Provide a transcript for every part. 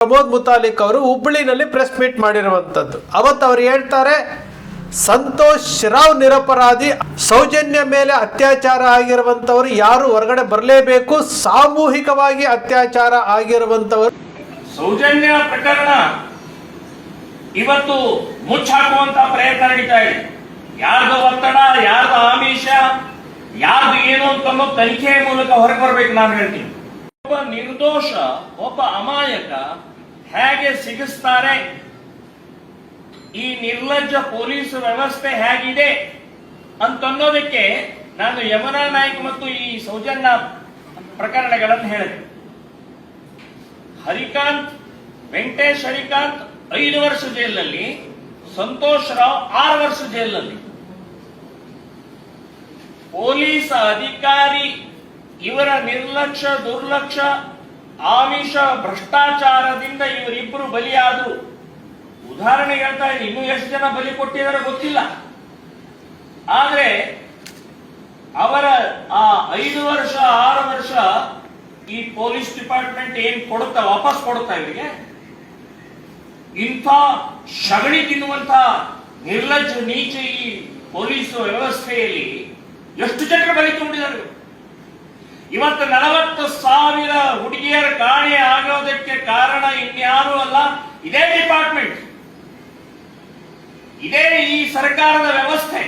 ಪ್ರಮೋದ್ ಮುತಾಲಿಕ್ ಅವರು ಹುಬ್ಬಳ್ಳಿನಲ್ಲಿ press meet ಮಾಡಿರುವಂತದ್ದು. ಅವತ್ತು ಅವರು ಹೇಳ್ತಾರೆ, ಸಂತೋಷ್ ರಾವ್ ನಿರಪರಾಧಿ, ಸೌಜನ್ಯ ಮೇಲೆ ಅತ್ಯಾಚಾರ ಆಗಿರುವಂತವರು ಯಾರು ಹೊರಗಡೆ ಬರಲೇಬೇಕು, ಸಾಮೂಹಿಕವಾಗಿ ಅತ್ಯಾಚಾರ ಆಗಿರುವಂತವರು. ಸೌಜನ್ಯ ಪ್ರಕರಣ ಇವತ್ತು ಮುಚ್ಚಾಕುವಂತ ಪ್ರಯತ್ನ ನಡೀತಾ ಇದೆ. ಯಾರ್ದು ಒತ್ತಡ, ಯಾರ್ದು ಆಮಿಷ, ಯಾರ್ದು ಏನು ಅಂತ ತನಿಖೆಯ ಮೂಲಕ ಹೊರಗೆ ಬರಬೇಕು. ನಾನು ಹೇಳ್ತೀನಿ, ಒಬ್ಬ ನಿರ್ದೋಷ, ಒಬ್ಬ ಅಮಾಯಕ ಹೇಗೆ ಸಿಗಿಸ್ತಾರೆ, ಈ ನಿರ್ಲಜ್ಜ ಪೊಲೀಸ್ ವ್ಯವಸ್ಥೆ ಹೇಗಿದೆ ಅಂತನ್ನೋದಕ್ಕೆ ನಾನು ಯಮುನಾ ನಾಯ್ಕ್ ಮತ್ತು ಈ ಸೌಜನ್ಯ ಪ್ರಕರಣಗಳನ್ನು ಹೇಳಿದೆ. ಹರಿಕಾಂತ್, ವೆಂಕಟೇಶ್ ಹರಿಕಾಂತ್ 5 ವರ್ಷ ಜೈಲಿನಲ್ಲಿ, ಸಂತೋಷ್ ರಾವ್ 6 ವರ್ಷ ಜೈಲಿನಲ್ಲಿ. ಪೊಲೀಸ್ ಅಧಿಕಾರಿ ಇವರ ನಿರ್ಲಕ್ಷ್ಯ, ದುರ್ಲಕ್ಷ್ಯ, ಆಮಿಷ, ಭ್ರಷ್ಟಾಚಾರದಿಂದ ಇವರಿಬ್ಬರು ಬಲಿಯಾದರು. ಉದಾಹರಣೆ ಹೇಳ್ತಾ ಇದ್ದೀನಿ, ಇನ್ನೂ ಎಷ್ಟು ಜನ ಬಲಿ ಕೊಟ್ಟಿದ್ದಾರೆ ಗೊತ್ತಿಲ್ಲ. ಆದ್ರೆ ಅವರ ಆ 5 ವರ್ಷ 6 ವರ್ಷ ಈ ಪೊಲೀಸ್ ಡಿಪಾರ್ಟ್ಮೆಂಟ್ ಏನ್ ಕೊಡುತ್ತಾ, ವಾಪಸ್ ಕೊಡುತ್ತಾ ಇವರಿಗೆ. ಇಂಥ ಶಗಣಿ ತಿನ್ನುವಂತ ನಿರ್ಲಜ್ಜ ನೀಚ ಈ ಪೊಲೀಸ್ ವ್ಯವಸ್ಥೆಯಲ್ಲಿ ಎಷ್ಟು ಜನರು ಬಲಿ ತುಂಬಿದ್ದಾರೆ. ಇವತ್ತು 40,000 ಹುಡುಗಿಯರ ಕಾಣೆ ಆಗೋದಕ್ಕೆ ಕಾರಣ ಇನ್ಯಾರೂ ಅಲ್ಲ, ಇದೇ ಡಿಪಾರ್ಟ್ಮೆಂಟ್, ಇದೇ ಈ ಸರ್ಕಾರದ ವ್ಯವಸ್ಥೆ.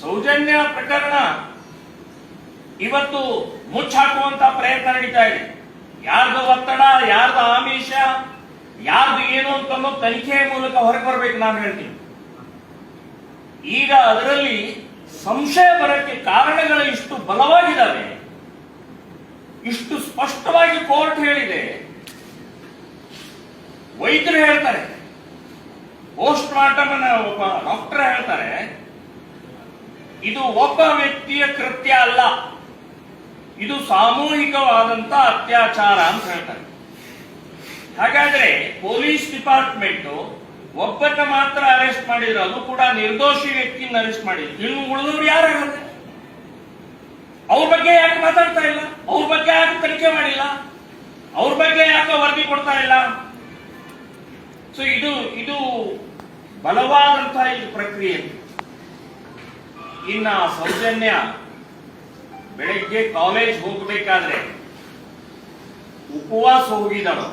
ಸೌಜನ್ಯ ಪ್ರಕರಣ ಇವತ್ತು ಮುಚ್ಚಾಕುವಂತ ಪ್ರಯತ್ನ ನಡೀತಾ ಇದೆ. ಯಾರ್ದು ಒತ್ತಡ, ಯಾರ್ದು ಆಮಿಷ, ಯಾರ್ದು ಏನು ಅಂತ ತನಿಖೆಯ ಮೂಲಕ ಹೊರಗೆ ಬರಬೇಕು. ನಾನು ಹೇಳ್ತೀನಿ, ಈಗ ಅದರಲ್ಲಿ ಸಂಶಯ ಬರಕ್ಕೆ ಕಾರಣಗಳು ಇಷ್ಟು ಬಲವಾಗಿದ್ದಾವೆ, ಇಷ್ಟು ಸ್ಪಷ್ಟವಾಗಿ ಕೋರ್ಟ್ ಹೇಳಿದೆ. ವೈದ್ಯರು ಹೇಳ್ತಾರೆ, ಪೋಸ್ಟ್ ಮಾರ್ಟಮ್ ಒಬ್ಬ ಡಾಕ್ಟರ್ ಹೇಳ್ತಾರೆ, ಇದು ಒಬ್ಬ ವ್ಯಕ್ತಿಯ ಕೃತ್ಯ ಅಲ್ಲ, ಇದು ಸಾಮೂಹಿಕವಾದಂತ ಅತ್ಯಾಚಾರ ಅಂತ ಹೇಳ್ತಾರೆ. ಹಾಗಾದ್ರೆ ಪೊಲೀಸ್ ಡಿಪಾರ್ಟ್ಮೆಂಟ್ ಒಬ್ಬನ್ನ ಮಾತ್ರ ಅರೆಸ್ಟ್ ಮಾಡಿದ್ರು, ಅದು ಕೂಡ ನಿರ್ದೋಷಿ ವ್ಯಕ್ತಿನ ಅರೆಸ್ಟ್ ಮಾಡಿದ್ರು. ಇನ್ನು ಉಳಿದವರು ಯಾರಾಗತ್ತೆ? ಅವ್ರ ಬಗ್ಗೆ ಯಾಕೆ ಮಾತಾಡ್ತಾ ಇಲ್ಲ? ಅವ್ರ ಬಗ್ಗೆ ಯಾಕೆ ತನಿಖೆ ಮಾಡಿಲ್ಲ? ಅವ್ರ ಬಗ್ಗೆ ಯಾಕೆ ವರದಿ ಕೊಡ್ತಾ ಇಲ್ಲ? ಸೊ ಇದು ಬಲವಾದಂತಹ ಈ ಪ್ರಕ್ರಿಯೆ. ಇನ್ನ ಸೌಜನ್ಯ ಬೆಳಗ್ಗೆ ಕಾಲೇಜ್ ಹೋಗಬೇಕಾದ್ರೆ ಉಪವಾಸ ಹೋಗಿದಳು.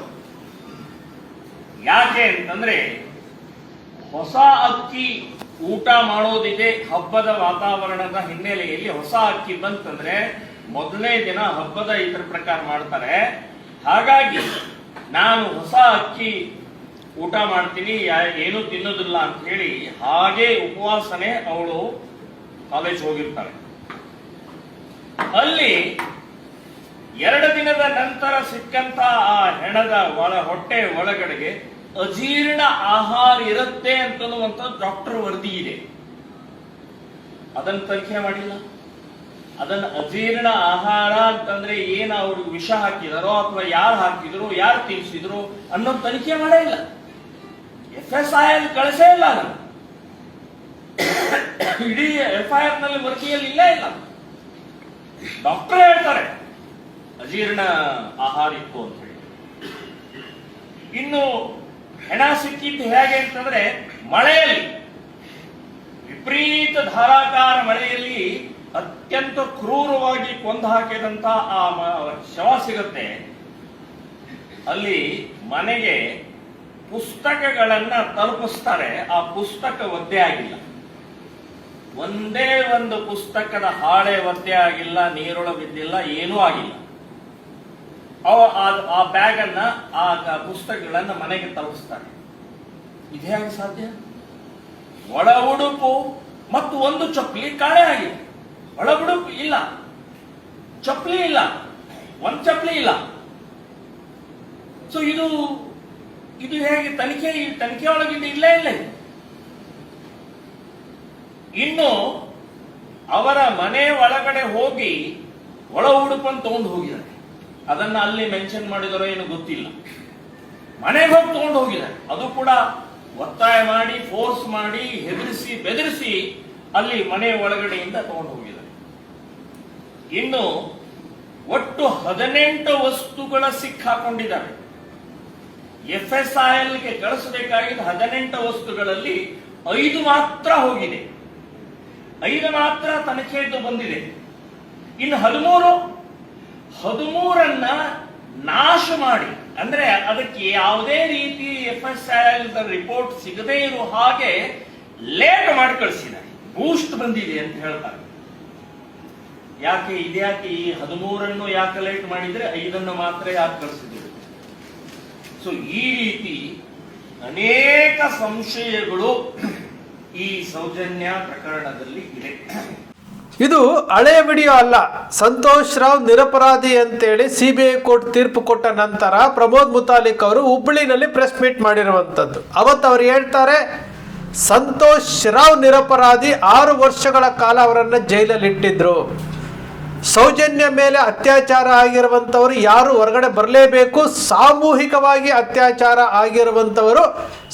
ಯಾಕೆ ಅಂತಂದ್ರೆ, ಹೊಸ ಅಕ್ಕಿ ಊಟ ಮಾಡೋದಿದೆ. ಹಬ್ಬದ ವಾತಾವರಣದ ಹಿನ್ನೆಲೆಯಲ್ಲಿ ಹೊಸ ಅಕ್ಕಿ ಬಂತಂದ್ರೆ ಮೊದಲನೇ ದಿನ ಹಬ್ಬದ ಇದರ ಪ್ರಕಾರ ಮಾಡ್ತಾರೆ. ಹಾಗಾಗಿ ನಾನು ಹೊಸ ಅಕ್ಕಿ ಊಟ ಮಾಡ್ತೀನಿ, ಏನು ತಿನ್ನೋದಿಲ್ಲ ಅಂತ ಹೇಳಿ ಹಾಗೆ ಉಪವಾಸನೆ ಅವಳು ಕಾಲೇಜ್ ಹೋಗಿರ್ತಾಳೆ. ಅಲ್ಲಿ 2 ದಿನದ ನಂತರ ಸಿಕ್ಕಂತ ಆ ಹೆಣದ ಹೊಟ್ಟೆ ಒಳಗಡೆಗೆ ಅಜೀರ್ಣ ಆಹಾರ ಇರುತ್ತೆ ಅಂತನ್ನುವಂತ ಡಾಕ್ಟರ್ ವರದಿ ಇದೆ. ಅದನ್ನು ತನಿಖೆ ಮಾಡಿಲ್ಲ. ಅದನ್ನ ಅಜೀರ್ಣ ಆಹಾರ ಅಂತಂದ್ರೆ ಏನು ಅವ್ರಿಗೆ ವಿಷ ಹಾಕಿದಾರೋ ಅಥವಾ ಯಾರು ಹಾಕಿದ್ರು, ಯಾರು ತಿನ್ಸಿದ್ರು ಅನ್ನೋದು ತನಿಖೆ ಮಾಡೇ ಇಲ್ಲ. FSIR ಕಳಿಸೇ ಇಲ್ಲ. ಅದನ್ನು ಇಡೀ FIR ನಲ್ಲಿ ವರದಿಯಲ್ಲಿ ಇಲ್ಲೇ ಇಲ್ಲ. ಡಾಕ್ಟರ್ ಹೇಳ್ತಾರೆ ಅಜೀರ್ಣ ಆಹಾರ ಇತ್ತು ಅಂತ ಹೇಳಿ. ಇನ್ನು ಹೆಣ ಸಿಕ್ಕಿದ್ದು ಹೇಗೆ ಅಂತಂದ್ರೆ, ಮಳೆಯಲ್ಲಿ, ವಿಪರೀತ ಧಾರಾಕಾರ ಮಳೆಯಲ್ಲಿ ಅತ್ಯಂತ ಕ್ರೂರವಾಗಿ ಕೊಂದು ಹಾಕಿದಂತ ಆ ಶವ ಸಿಗುತ್ತೆ. ಅಲ್ಲಿ ಮನೆಗೆ ಪುಸ್ತಕಗಳನ್ನ ತಲುಪಿಸ್ತಾರೆ. ಆ ಪುಸ್ತಕ ಒದ್ದೆ ಆಗಿಲ್ಲ, ಒಂದೇ ಒಂದು ಪುಸ್ತಕದ ಹಾಳೆ ಒದ್ದೆ ಆಗಿಲ್ಲ, ನೀರೊಳ ಬಿದ್ದಿಲ್ಲ, ಏನೂ ಆಗಿಲ್ಲ. ಆ ಬ್ಯಾಗ್ ಅನ್ನ, ಆ ಪುಸ್ತಕಗಳನ್ನ ಮನೆಗೆ ತಲುಪಿಸ್ತಾರೆ. ಇದು ಹೇಗೆ ಸಾಧ್ಯ? ಒಳ ಉಡುಪು ಮತ್ತು ಒಂದು ಚಪ್ಪಲಿ ಕಾಣೆ ಆಗಿದೆ. ಒಳ ಉಡುಪು ಇಲ್ಲ, ಚಪ್ಪಲಿ ಇಲ್ಲ, ಒಂದು ಚಪ್ಪಲಿ ಇಲ್ಲ. ಸೊ ಇದು ಹೇಗೆ ತನಿಖೆ ಒಳಗಿಂದ ಇಲ್ಲೇ ಇಲ್ಲ. ಇನ್ನು ಅವರ ಮನೆ ಒಳಗಡೆ ಹೋಗಿ ಒಳ ಉಡುಪನ್ನು ತಗೊಂಡು ಹೋಗಿದ್ದಾರೆ. ಅದನ್ನ ಅಲ್ಲಿ ಮೆನ್ಷನ್ ಮಾಡಿದರೋ ಏನು ಗೊತ್ತಿಲ್ಲ. ಮನೆಗೆ ಹೋಗಿ ತಗೊಂಡು ಹೋಗಿದ್ದಾರೆ. ಅದು ಕೂಡ ಒತ್ತಾಯ ಮಾಡಿ, ಫೋರ್ಸ್ ಮಾಡಿ, ಹೆದರಿಸಿ ಬೆದರಿಸಿ ಅಲ್ಲಿ ಮನೆ ಒಳಗಡೆಯಿಂದ ತಗೊಂಡು ಹೋಗಿದ್ದಾರೆ. ಇನ್ನು ಒಟ್ಟು 18 ವಸ್ತುಗಳ ಸಿಕ್ಕಾಕೊಂಡಿದ್ದಾರೆ. FSILಗೆ ಕಳಿಸಬೇಕಾಗಿದ್ದ 18 ವಸ್ತುಗಳಲ್ಲಿ 5 ಮಾತ್ರ ಹೋಗಿದೆ, 5 ಮಾತ್ರ ತನಿಖೆದ್ದು ಬಂದಿದೆ. ಇನ್ನು 13 ನಾಶ ಮಾಡಿ, ಅಂದ್ರೆ ಅದಕ್ಕೆ ಯಾವುದೇ ರೀತಿ FSIL ರಿಪೋರ್ಟ್ ಸಿಗದೇ ಇರೋ ಹಾಗೆ ಲೇಟ್ ಮಾಡಿ ಕಳಿಸಿದ್ದಾರೆ. ಬೂಸ್ಟ್ ಬಂದಿದೆ ಅಂತ ಹೇಳ್ತಾರೆ. ಇದ್ಯಾಕೆ ಈ 13 ಯಾಕೆ ಲೇಟ್ ಮಾಡಿದ್ರೆ 5 ಮಾತ್ರ ಯಾಕೆ ಕಳಿಸಿದ್ರು? ಸೊ ಈ ರೀತಿ ಅನೇಕ ಸಂಶಯಗಳು ಈ ಸೌಜನ್ಯ ಪ್ರಕರಣದಲ್ಲಿ ಇದೆ. ಇದು ಹಳೆಯ ವಿಡಿಯೋ ಅಲ್ಲ. ಸಂತೋಷ್ ರಾವ್ ನಿರಪರಾಧಿ ಅಂತೇಳಿ CBI ಕೋರ್ಟ್ ತೀರ್ಪು ಕೊಟ್ಟ ನಂತರ ಪ್ರಮೋದ್ ಮುತಾಲಿಕ್ ಅವರು ಹುಬ್ಬಳ್ಳಿನಲ್ಲಿ ಪ್ರೆಸ್ ಮೀಟ್ ಮಾಡಿರುವಂಥದ್ದು. ಅವತ್ತು ಅವರು ಹೇಳ್ತಾರೆ, ಸಂತೋಷ್ ರಾವ್ ನಿರಪರಾಧಿ, 6 ವರ್ಷಗಳ ಕಾಲ ಅವರನ್ನು ಜೈಲಲ್ಲಿ ಇಟ್ಟಿದ್ರು. ಸೌಜನ್ಯ ಮೇಲೆ ಅತ್ಯಾಚಾರ ಆಗಿರುವಂಥವರು ಯಾರು ಹೊರಗಡೆ ಬರಲೇಬೇಕು. ಸಾಮೂಹಿಕವಾಗಿ ಅತ್ಯಾಚಾರ ಆಗಿರುವಂಥವರು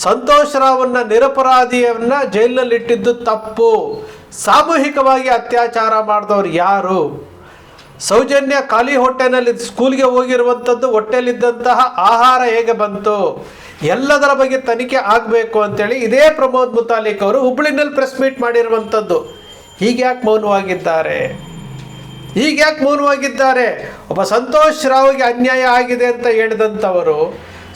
ಸಂತೋಷ್ ರಾವನ್ನ ನಿರಪರಾಧಿಯನ್ನ ಜೈಲಿನಲ್ಲಿ ಇಟ್ಟಿದ್ದು ತಪ್ಪು. ಸಾಮೂಹಿಕವಾಗಿ ಅತ್ಯಾಚಾರ ಮಾಡಿದವರು ಯಾರು? ಸೌಜನ್ಯ ಖಾಲಿ ಹೊಟ್ಟೆನಲ್ಲಿ ಸ್ಕೂಲ್ಗೆ ಹೋಗಿರುವಂಥದ್ದು, ಹೊಟ್ಟೆಲಿದ್ದಂತಹ ಆಹಾರ ಹೇಗೆ ಬಂತು, ಎಲ್ಲದರ ಬಗ್ಗೆ ತನಿಖೆ ಆಗಬೇಕು ಅಂತೇಳಿ ಇದೇ ಪ್ರಮೋದ್ ಮುತಾಲಿಕ್ ಅವರು ಹುಬ್ಬಳ್ಳಿನಲ್ಲಿ ಪ್ರೆಸ್ ಮೀಟ್ ಮಾಡಿರುವಂಥದ್ದು. ಹೀಗ್ಯಾಕೆ ಮೌನವಾಗಿದ್ದಾರೆ? ಒಬ್ಬ ಸಂತೋಷ್ ರಾವ್ಗೆ ಅನ್ಯಾಯ ಆಗಿದೆ ಅಂತ ಹೇಳಿದಂಥವರು,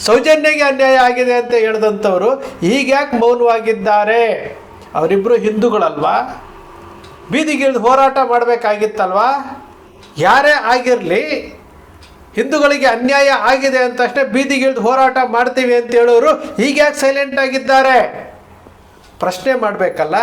ಸೌಜನ್ಯಗೆ ಅನ್ಯಾಯ ಆಗಿದೆ ಅಂತ ಹೇಳಿದಂಥವರು ಹೀಗ್ಯಾಕೆ ಮೌನವಾಗಿದ್ದಾರೆ? ಅವರಿಬ್ಬರು ಹಿಂದೂಗಳಲ್ವಾ? ಬೀದಿಗಿಳಿದು ಹೋರಾಟ ಮಾಡಬೇಕಾಗಿತ್ತಲ್ವಾ? ಯಾರೇ ಆಗಿರಲಿ, ಹಿಂದೂಗಳಿಗೆ ಅನ್ಯಾಯ ಆಗಿದೆ ಅಂತ ತಕ್ಷಣ ಬೀದಿಗಿಳಿದು ಹೋರಾಟ ಮಾಡ್ತೀವಿ ಅಂತ ಹೇಳೋರು ಹೀಗ್ಯಾಕೆ ಸೈಲೆಂಟ್ ಆಗಿದ್ದಾರೆ? ಪ್ರಶ್ನೆ ಮಾಡಬೇಕಲ್ಲ.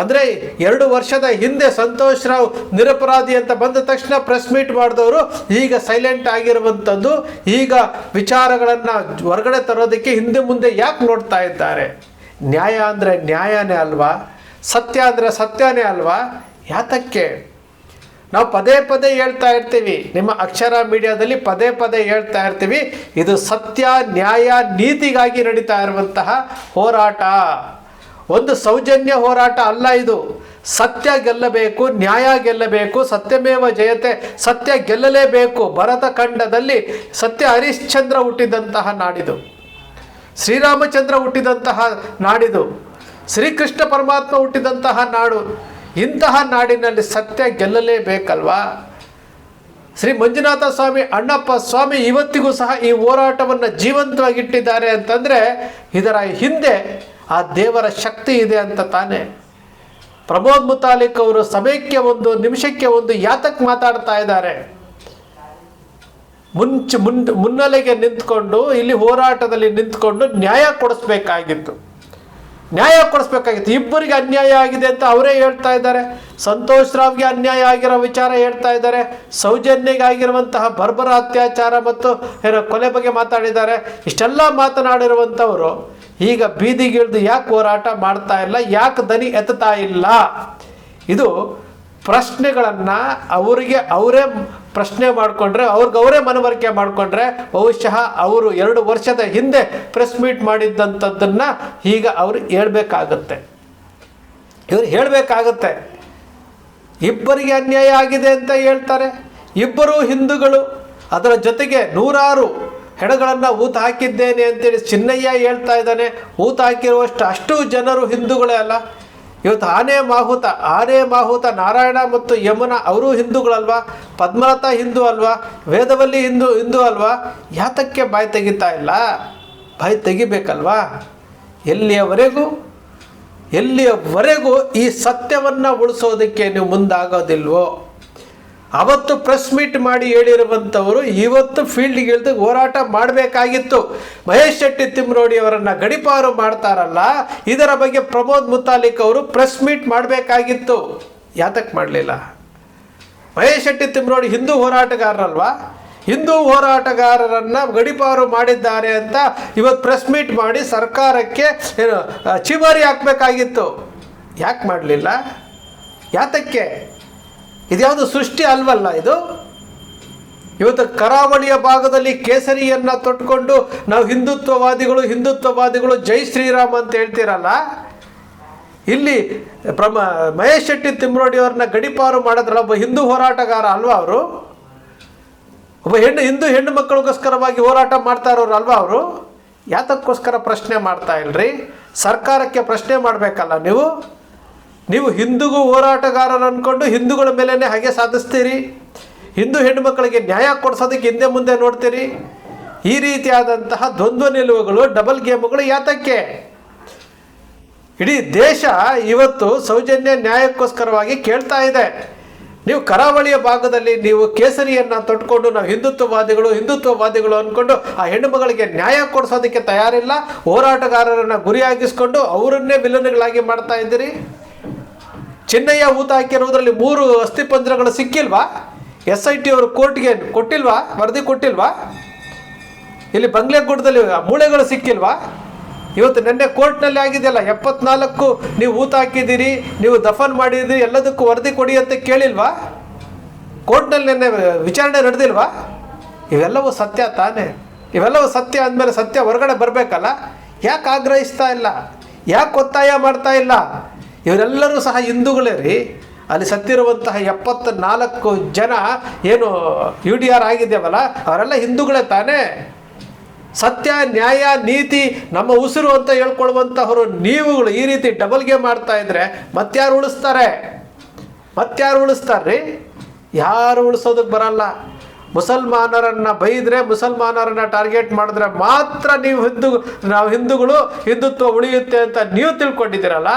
ಅಂದರೆ 2 ವರ್ಷದ ಹಿಂದೆ ಸಂತೋಷ್ ರಾವ್ ನಿರಪರಾಧಿ ಅಂತ ಬಂದ ತಕ್ಷಣ ಪ್ರೆಸ್ ಮೀಟ್ ಮಾಡಿದವರು ಈಗ ಸೈಲೆಂಟ್ ಆಗಿರುವಂಥದ್ದು, ಈಗ ವಿಚಾರಗಳನ್ನು ಹೊರಗಡೆ ತರೋದಕ್ಕೆ ಹಿಂದೆ ಮುಂದೆ ಯಾಕೆ ನೋಡ್ತಾ ಇದ್ದಾರೆ? ನ್ಯಾಯ ಅಂದರೆ ನ್ಯಾಯನೇ ಅಲ್ವಾ? ಸತ್ಯ ಅಂದರೆ ಸತ್ಯನೇ ಅಲ್ವಾ? ಯಾತಕ್ಕೆ? ನಾವು ಪದೇ ಪದೇ ಹೇಳ್ತಾ ಇರ್ತೀವಿ, ನಿಮ್ಮ ಅಕ್ಷರ ಮೀಡಿಯಾದಲ್ಲಿ ಪದೇ ಪದೇ ಹೇಳ್ತಾ ಇರ್ತೀವಿ, ಇದು ಸತ್ಯ, ನ್ಯಾಯ, ನೀತಿಗಾಗಿ ನಡೀತಾ ಇರುವಂತಹ ಹೋರಾಟ. ಒಂದು ಸೌಜನ್ಯ ಹೋರಾಟ ಅಲ್ಲ ಇದು. ಸತ್ಯ ಗೆಲ್ಲಬೇಕು, ನ್ಯಾಯ ಗೆಲ್ಲಬೇಕು, ಸತ್ಯಮೇವ ಜಯತೆ, ಸತ್ಯ ಗೆಲ್ಲಲೇಬೇಕು. ಭರತ ಖಂಡದಲ್ಲಿ ಸತ್ಯ ಹರಿಶ್ಚಂದ್ರ ಹುಟ್ಟಿದಂತಹ ನಾಡಿದು, ಶ್ರೀರಾಮಚಂದ್ರ ಹುಟ್ಟಿದಂತಹ ನಾಡಿದು, ಶ್ರೀಕೃಷ್ಣ ಪರಮಾತ್ಮ ಹುಟ್ಟಿದಂತಹ ನಾಡು. ಇಂತಹ ನಾಡಿನಲ್ಲಿ ಸತ್ಯ ಗೆಲ್ಲಲೇಬೇಕಲ್ವಾ? ಶ್ರೀ ಮಂಜುನಾಥ ಸ್ವಾಮಿ, ಅಣ್ಣಪ್ಪ ಸ್ವಾಮಿ ಇವತ್ತಿಗೂ ಸಹ ಈ ಹೋರಾಟವನ್ನು ಜೀವಂತವಾಗಿಟ್ಟಿದ್ದಾರೆ ಅಂತಂದರೆ ಇದರ ಹಿಂದೆ ಆ ದೇವರ ಶಕ್ತಿ ಇದೆ ಅಂತ ತಾನೇ. ಪ್ರಮೋದ್ ಮುತಾಲಿಕ್ ಅವರು ಸಮಯಕ್ಕೆ ಒಂದು, ನಿಮಿಷಕ್ಕೆ ಒಂದು ಯಾತಕ್ಕೆ ಮಾತಾಡ್ತಾ ಇದ್ದಾರೆ? ಮುನ್ನೆಲೆಗೆ ನಿಂತ್ಕೊಂಡು, ಇಲ್ಲಿ ಹೋರಾಟದಲ್ಲಿ ನಿಂತ್ಕೊಂಡು ನ್ಯಾಯ ಕೊಡಿಸ್ಬೇಕಾಗಿತ್ತು. ಇಬ್ಬರಿಗೆ ಅನ್ಯಾಯ ಆಗಿದೆ ಅಂತ ಅವರೇ ಹೇಳ್ತಾ ಇದ್ದಾರೆ. ಸಂತೋಷ್ ರಾವ್ಗೆ ಅನ್ಯಾಯ ಆಗಿರೋ ವಿಚಾರ ಹೇಳ್ತಾ ಇದ್ದಾರೆ. ಸೌಜನ್ಯಗೆ ಆಗಿರುವಂತಹ ಬರ್ಬರ ಅತ್ಯಾಚಾರ ಮತ್ತು ಕೊಲೆ ಬಗ್ಗೆ ಮಾತಾಡಿದ್ದಾರೆ. ಇಷ್ಟೆಲ್ಲ ಮಾತನಾಡಿರುವಂಥವರು ಈಗ ಬೀದಿಗಿಳಿದು ಯಾಕೆ ಹೋರಾಟ ಮಾಡ್ತಾ ಇಲ್ಲ, ಯಾಕೆ ದನಿ ಎತ್ತಾ ಇಲ್ಲ? ಇದು ಪ್ರಶ್ನೆಗಳನ್ನು ಅವರೇ ಪ್ರಶ್ನೆ ಮಾಡಿಕೊಂಡ್ರೆ, ಅವರೇ ಮನವರಿಕೆ ಮಾಡಿಕೊಂಡ್ರೆ ಬಹುಶಃ ಅವರು 2 ವರ್ಷದ ಹಿಂದೆ ಪ್ರೆಸ್ ಮೀಟ್ ಮಾಡಿದ್ದಂಥದ್ದನ್ನು ಈಗ ಅವರು ಹೇಳಬೇಕಾಗತ್ತೆ. ಇಬ್ಬರಿಗೆ ಅನ್ಯಾಯ ಆಗಿದೆ ಅಂತ ಹೇಳ್ತಾರೆ. ಇಬ್ಬರೂ ಹಿಂದೂಗಳು. ಅದರ ಜೊತೆಗೆ 100 ಹೆಣಗಳನ್ನು ಊತ ಹಾಕಿದ್ದೇನೆ ಅಂತೇಳಿ ಚಿನ್ನಯ್ಯ ಹೇಳ್ತಾ ಇದ್ದಾನೆ. ಊತ ಹಾಕಿರುವಷ್ಟು ಜನರು ಹಿಂದೂಗಳೇ ಅಲ್ಲ. ಇವತ್ತು ಆನೆ ಮಾಹುತ ನಾರಾಯಣ ಮತ್ತು ಯಮುನಾ ಅವರು ಹಿಂದೂಗಳಲ್ವಾ? ಪದ್ಮಲತಾ ಹಿಂದೂ ಅಲ್ವಾ? ವೇದವಲ್ಲಿ ಹಿಂದೂ ಅಲ್ವಾ? ಯಾತಕ್ಕೆ ಬಾಯಿ ತೆಗಿತಾ ಇಲ್ಲ? ಬಾಯಿ ತೆಗಿಬೇಕಲ್ವಾ? ಎಲ್ಲಿಯವರೆಗೂ ಈ ಸತ್ಯವನ್ನು ಉಳಿಸೋದಕ್ಕೆ ನೀವು ಮುಂದಾಗೋದಿಲ್ವೋ? ಅವತ್ತು ಪ್ರೆಸ್ ಮೀಟ್ ಮಾಡಿ ಹೇಳಿರುವಂಥವರು ಇವತ್ತು ಫೀಲ್ಡ್ಗೆ ಇಳಿದು ಹೋರಾಟ ಮಾಡಬೇಕಾಗಿತ್ತು. ಮಹೇಶ್ ಶೆಟ್ಟಿ ತಿಮ್ರೋಡಿ ಅವರನ್ನು ಗಡೀಪಾರು ಮಾಡ್ತಾರಲ್ಲ, ಇದರ ಬಗ್ಗೆ ಪ್ರಮೋದ್ ಮುತಾಲಿಕ್ ಅವರು ಪ್ರೆಸ್ ಮೀಟ್ ಮಾಡಬೇಕಾಗಿತ್ತು. ಯಾತಕ್ಕೆ ಮಾಡಲಿಲ್ಲ? ಮಹೇಶ್ ಶೆಟ್ಟಿ ತಿಮ್ರೋಡಿ ಹಿಂದೂ ಹೋರಾಟಗಾರರಲ್ವಾ? ಹಿಂದೂ ಹೋರಾಟಗಾರರನ್ನು ಗಡೀಪಾರು ಮಾಡಿದ್ದಾರೆ ಅಂತ ಇವತ್ತು ಪ್ರೆಸ್ ಮೀಟ್ ಮಾಡಿ ಸರ್ಕಾರಕ್ಕೆ ಚಿಮಾರಿ ಹಾಕಬೇಕಾಗಿತ್ತು. ಯಾಕೆ ಮಾಡಲಿಲ್ಲ? ಯಾತಕ್ಕೆ? ಇದ್ಯಾವುದು ಸೃಷ್ಟಿ ಅಲ್ವಲ್ಲ ಇದು. ಇವತ್ತು ಕರಾವಳಿಯ ಭಾಗದಲ್ಲಿ ಕೇಸರಿಯನ್ನು ತೊಟ್ಕೊಂಡು ನಾವು ಹಿಂದುತ್ವವಾದಿಗಳು ಜೈ ಶ್ರೀರಾಮ್ ಅಂತ ಹೇಳ್ತೀರಲ್ಲ, ಇಲ್ಲಿ ಮಹೇಶ್ ಶೆಟ್ಟಿ ತಿಮ್ರೋಡಿ ಅವ್ರನ್ನ ಗಡೀಪಾರು ಮಾಡಿದ್ರಲ್ಲ, ಒಬ್ಬ ಹಿಂದೂ ಹೋರಾಟಗಾರ ಅಲ್ವಾ ಅವರು? ಒಬ್ಬ ಹಿಂದೂ ಹೆಣ್ಣು ಮಕ್ಕಳಿಗೋಸ್ಕರವಾಗಿ ಹೋರಾಟ ಮಾಡ್ತಾ ಇರೋರು ಅಲ್ವಾ ಅವರು? ಯಾತಕ್ಕೋಸ್ಕರ ಪ್ರಶ್ನೆ ಮಾಡ್ತಾ ಇಲ್ರಿ? ಸರ್ಕಾರಕ್ಕೆ ಪ್ರಶ್ನೆ ಮಾಡಬೇಕಲ್ಲ ನೀವು ಹಿಂದೂಗೂ ಹೋರಾಟಗಾರರು ಅಂದ್ಕೊಂಡು ಹಿಂದೂಗಳ ಮೇಲೇ ಹಾಗೆ ಸಾಧಿಸ್ತೀರಿ. ಹಿಂದೂ ಹೆಣ್ಣು ಮಕ್ಕಳಿಗೆ ನ್ಯಾಯ ಕೊಡಿಸೋದಕ್ಕೆ ಹಿಂದೆ ಮುಂದೆ ನೋಡ್ತೀರಿ. ಈ ರೀತಿಯಾದಂತಹ ದ್ವಂದ್ವ ನಿಲುವುಗಳು, ಡಬಲ್ ಗೇಮುಗಳು ಯಾತಕ್ಕೆ? ಇಡೀ ದೇಶ ಇವತ್ತು ಸೌಜನ್ಯ ನ್ಯಾಯಕ್ಕೋಸ್ಕರವಾಗಿ ಕೇಳ್ತಾ ಇದೆ. ನೀವು ಕರಾವಳಿಯ ಭಾಗದಲ್ಲಿ ನೀವು ಕೇಸರಿಯನ್ನು ತೊಟ್ಕೊಂಡು ನಾವು ಹಿಂದುತ್ವವಾದಿಗಳು ಅಂದ್ಕೊಂಡು ಆ ಹೆಣ್ಣು ಮಗಳಿಗೆ ನ್ಯಾಯ ಕೊಡಿಸೋದಕ್ಕೆ ತಯಾರಿಲ್ಲ. ಹೋರಾಟಗಾರರನ್ನು ಗುರಿಯಾಗಿಸ್ಕೊಂಡು ಅವರನ್ನೇ ವಿಲನ್ಗಳಾಗಿ ಮಾಡ್ತಾ ಇದ್ದೀರಿ. ಚೆನ್ನಯ್ಯ ಊತ ಹಾಕಿರುವುದರಲ್ಲಿ 3 ಅಸ್ಥಿಪಂಜರಗಳು ಸಿಕ್ಕಿಲ್ವಾ? SIT ಅವರು ಕೋರ್ಟ್ಗೆ ಕೊಟ್ಟಿಲ್ವಾ? ವರದಿ ಕೊಟ್ಟಿಲ್ವಾ? ಇಲ್ಲಿ ಬಂಗ್ಲೆಗೂಡದಲ್ಲಿ ಮೂಳೆಗಳು ಸಿಕ್ಕಿಲ್ವಾ? ಇವತ್ತು ನಿನ್ನೆ ಕೋರ್ಟ್ನಲ್ಲಿ ಆಗಿದೆಯಲ್ಲ, 74 ನೀವು ಊತ ಹಾಕಿದ್ದೀರಿ, ನೀವು ದಫನ್ ಮಾಡಿದ್ದೀರಿ, ಎಲ್ಲದಕ್ಕೂ ವರದಿ ಕೊಡಿ ಅಂತ ಕೇಳಿಲ್ವಾ? ಕೋರ್ಟ್ನಲ್ಲಿ ನಿನ್ನೆ ವಿಚಾರಣೆ ನಡೆದಿಲ್ವಾ? ಇವೆಲ್ಲವೂ ಸತ್ಯ ತಾನೇ? ಇವೆಲ್ಲವೂ ಸತ್ಯ ಅಂದಮೇಲೆ ಸತ್ಯ ಹೊರಗಡೆ ಬರಬೇಕಲ್ಲ. ಯಾಕೆ ಆಗ್ರಹಿಸ್ತಾ ಇಲ್ಲ? ಯಾಕೆ ಒತ್ತಾಯ ಮಾಡ್ತಾ ಇಲ್ಲ? ಇವರೆಲ್ಲರೂ ಸಹ ಹಿಂದೂಗಳೇ ರೀ. ಅಲ್ಲಿ ಸತ್ತಿರುವಂತಹ 74 ಜನ ಏನು UDR ಆಗಿದೆಯವಲ್ಲ, ಅವರೆಲ್ಲ ಹಿಂದೂಗಳೇ ತಾನೇ. ಸತ್ಯ, ನ್ಯಾಯ, ನೀತಿ ನಮ್ಮ ಉಸಿರು ಅಂತ ಹೇಳ್ಕೊಳ್ಳುವಂತಹವರು ನೀವುಗಳು ಈ ರೀತಿ ಡಬಲ್ ಗೇಮ್ ಮಾಡ್ತಾ ಇದ್ರೆ ಮತ್ತಾರು ಉಳಿಸ್ತಾರ್ರಿ? ಯಾರು ಉಳಿಸೋದಕ್ಕೆ ಬರಲ್ಲ. ಮುಸಲ್ಮಾನರನ್ನು ಬೈದರೆ, ಮುಸಲ್ಮಾನರನ್ನು ಟಾರ್ಗೆಟ್ ಮಾಡಿದ್ರೆ ಮಾತ್ರ ನಾವು ಹಿಂದೂಗಳು ಹಿಂದುತ್ವ ಉಳಿಯುತ್ತೆ ಅಂತ ನೀವು ತಿಳ್ಕೊಂಡಿದ್ದೀರಲ್ಲ,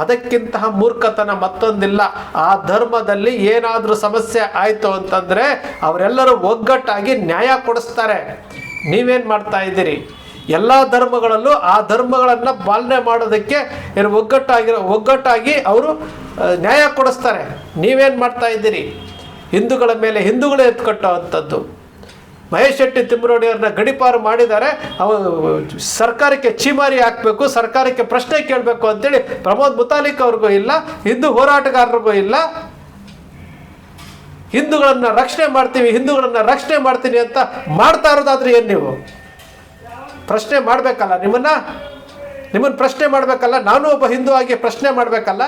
ಅದಕ್ಕಿಂತಹ ಮೂರ್ಖತನ ಮತ್ತೊಂದಿಲ್ಲ. ಆ ಧರ್ಮದಲ್ಲಿ ಏನಾದರೂ ಸಮಸ್ಯೆ ಆಯಿತು ಅಂತಂದರೆ ಅವರೆಲ್ಲರೂ ಒಗ್ಗಟ್ಟಾಗಿ ನ್ಯಾಯ ಕೊಡಿಸ್ತಾರೆ. ನೀವೇನು ಮಾಡ್ತಾ ಇದ್ದೀರಿ? ಎಲ್ಲ ಧರ್ಮಗಳಲ್ಲೂ ಆ ಧರ್ಮಗಳನ್ನು ಪಾಲನೆ ಮಾಡೋದಕ್ಕೆ ಒಗ್ಗಟ್ಟಾಗಿ ಅವರು ನ್ಯಾಯ ಕೊಡಿಸ್ತಾರೆ. ನೀವೇನು ಮಾಡ್ತಾ ಇದ್ದೀರಿ? ಹಿಂದೂಗಳ ಮೇಲೆ ಹಿಂದೂಗಳೇ ಎತ್ಕಟ್ಟೋ ಅಂಥದ್ದು. ಮಹೇಶ್ ಶೆಟ್ಟಿ ತಿಮ್ಮರೋಡಿಯವ್ರನ್ನ ಗಡಿಪಾರು ಮಾಡಿದ್ದಾರೆ. ಅವರು ಸರ್ಕಾರಕ್ಕೆ ಚೀಮಾರಿ ಹಾಕಬೇಕು, ಸರ್ಕಾರಕ್ಕೆ ಪ್ರಶ್ನೆ ಕೇಳಬೇಕು ಅಂತೇಳಿ ಪ್ರಮೋದ್ ಮುತಾಲಿಕ್ ಅವ್ರಿಗೂ ಇಲ್ಲ, ಹಿಂದೂ ಹೋರಾಟಗಾರರಿಗೂ ಇಲ್ಲ. ಹಿಂದೂಗಳನ್ನು ರಕ್ಷಣೆ ಮಾಡ್ತೀನಿ ಅಂತ ಮಾಡ್ತಾ ಇರೋದಾದ್ರೆ ಏನು? ನೀವು ಪ್ರಶ್ನೆ ಮಾಡಬೇಕಲ್ಲ, ನಿಮ್ಮನ್ನು ಪ್ರಶ್ನೆ ಮಾಡಬೇಕಲ್ಲ. ನಾನು ಒಬ್ಬ ಹಿಂದೂ ಆಗಿ ಪ್ರಶ್ನೆ ಮಾಡಬೇಕಲ್ಲ.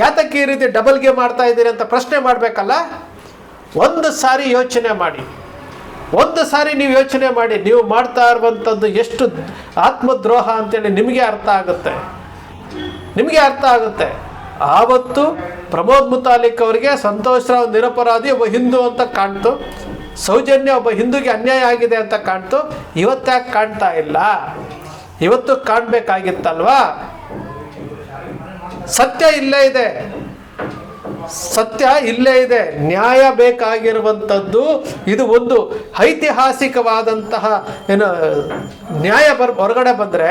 ಯಾತಕ್ಕೆ ಈ ರೀತಿ ಡಬಲ್ ಗೇಮ್ ಮಾಡ್ತಾ ಇದ್ದೀರಿ ಅಂತ ಪ್ರಶ್ನೆ ಮಾಡಬೇಕಲ್ಲ. ಒಂದು ಸಾರಿ ಯೋಚನೆ ಮಾಡಿ, ನೀವು ಮಾಡ್ತಾ ಇರುವಂಥದ್ದು ಎಷ್ಟು ಆತ್ಮದ್ರೋಹ ಅಂತೇಳಿ ನಿಮಗೆ ಅರ್ಥ ಆಗುತ್ತೆ. ಆವತ್ತು ಪ್ರಮೋದ್ ಮುತಾಲಿಕ್ ಅವರಿಗೆ ಸಂತೋಷ್ ರಾವ್ ನಿರಪರಾಧಿ, ಒಬ್ಬ ಹಿಂದೂ ಅಂತ ಕಾಣ್ತು. ಸೌಜನ್ಯ ಒಬ್ಬ ಹಿಂದೂಗೆ ಅನ್ಯಾಯ ಆಗಿದೆ ಅಂತ ಕಾಣ್ತು. ಇವತ್ತಾಕೆ ಕಾಣ್ತಾ ಇಲ್ಲ? ಇವತ್ತು ಕಾಣಬೇಕಾಗಿತ್ತಲ್ವಾ? ಸತ್ಯ ಇಲ್ಲೇ ಇದೆ. ನ್ಯಾಯ ಬೇಕಾಗಿರುವಂಥದ್ದು ಇದು. ಒಂದು ಐತಿಹಾಸಿಕವಾದಂತಹ ನ್ಯಾಯ ಹೊರಗಡೆ ಬಂದರೆ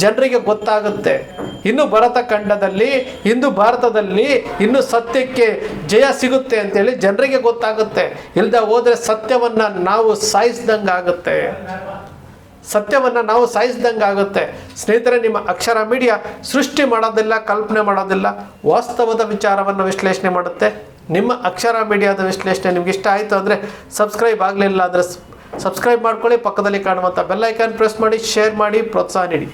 ಜನರಿಗೆ ಗೊತ್ತಾಗುತ್ತೆ. ಇನ್ನು ಭರತಖಂಡದಲ್ಲಿ, ಇಂದು ಭಾರತದಲ್ಲಿ ಇನ್ನು ಸತ್ಯಕ್ಕೆ ಜಯ ಸಿಗುತ್ತೆ ಅಂತೇಳಿ ಜನರಿಗೆ ಗೊತ್ತಾಗುತ್ತೆ. ಇಲ್ಲದೆ ಹೋದರೆ ಸತ್ಯವನ್ನು ನಾವು ಸಾಯಿಸ್ದಂಗಾಗುತ್ತೆ. ಸ್ನೇಹಿತರೆ, ನಿಮ್ಮ ಅಕ್ಷರ ಮೀಡಿಯಾ ಸೃಷ್ಟಿ ಮಾಡೋದಿಲ್ಲ, ಕಲ್ಪನೆ ಮಾಡೋದಿಲ್ಲ, ವಾಸ್ತವದ ವಿಚಾರವನ್ನು ವಿಶ್ಲೇಷಣೆ ಮಾಡುತ್ತೆ. ನಿಮ್ಮ ಅಕ್ಷರ ಮೀಡಿಯಾದ ವಿಶ್ಲೇಷಣೆ ನಿಮ್ಗೆ ಇಷ್ಟ ಆಯಿತು ಅಂದರೆ ಸಬ್ಸ್ಕ್ರೈಬ್ ಆಗಲಿಲ್ಲ ಅಂದರೆ ಸಬ್ಸ್ಕ್ರೈಬ್ ಮಾಡ್ಕೊಳ್ಳಿ. ಪಕ್ಕದಲ್ಲಿ ಕಾಣುವಂಥ ಬೆಲ್ ಐಕಾನ್ ಪ್ರೆಸ್ ಮಾಡಿ, ಶೇರ್ ಮಾಡಿ, ಪ್ರೋತ್ಸಾಹ ನೀಡಿ.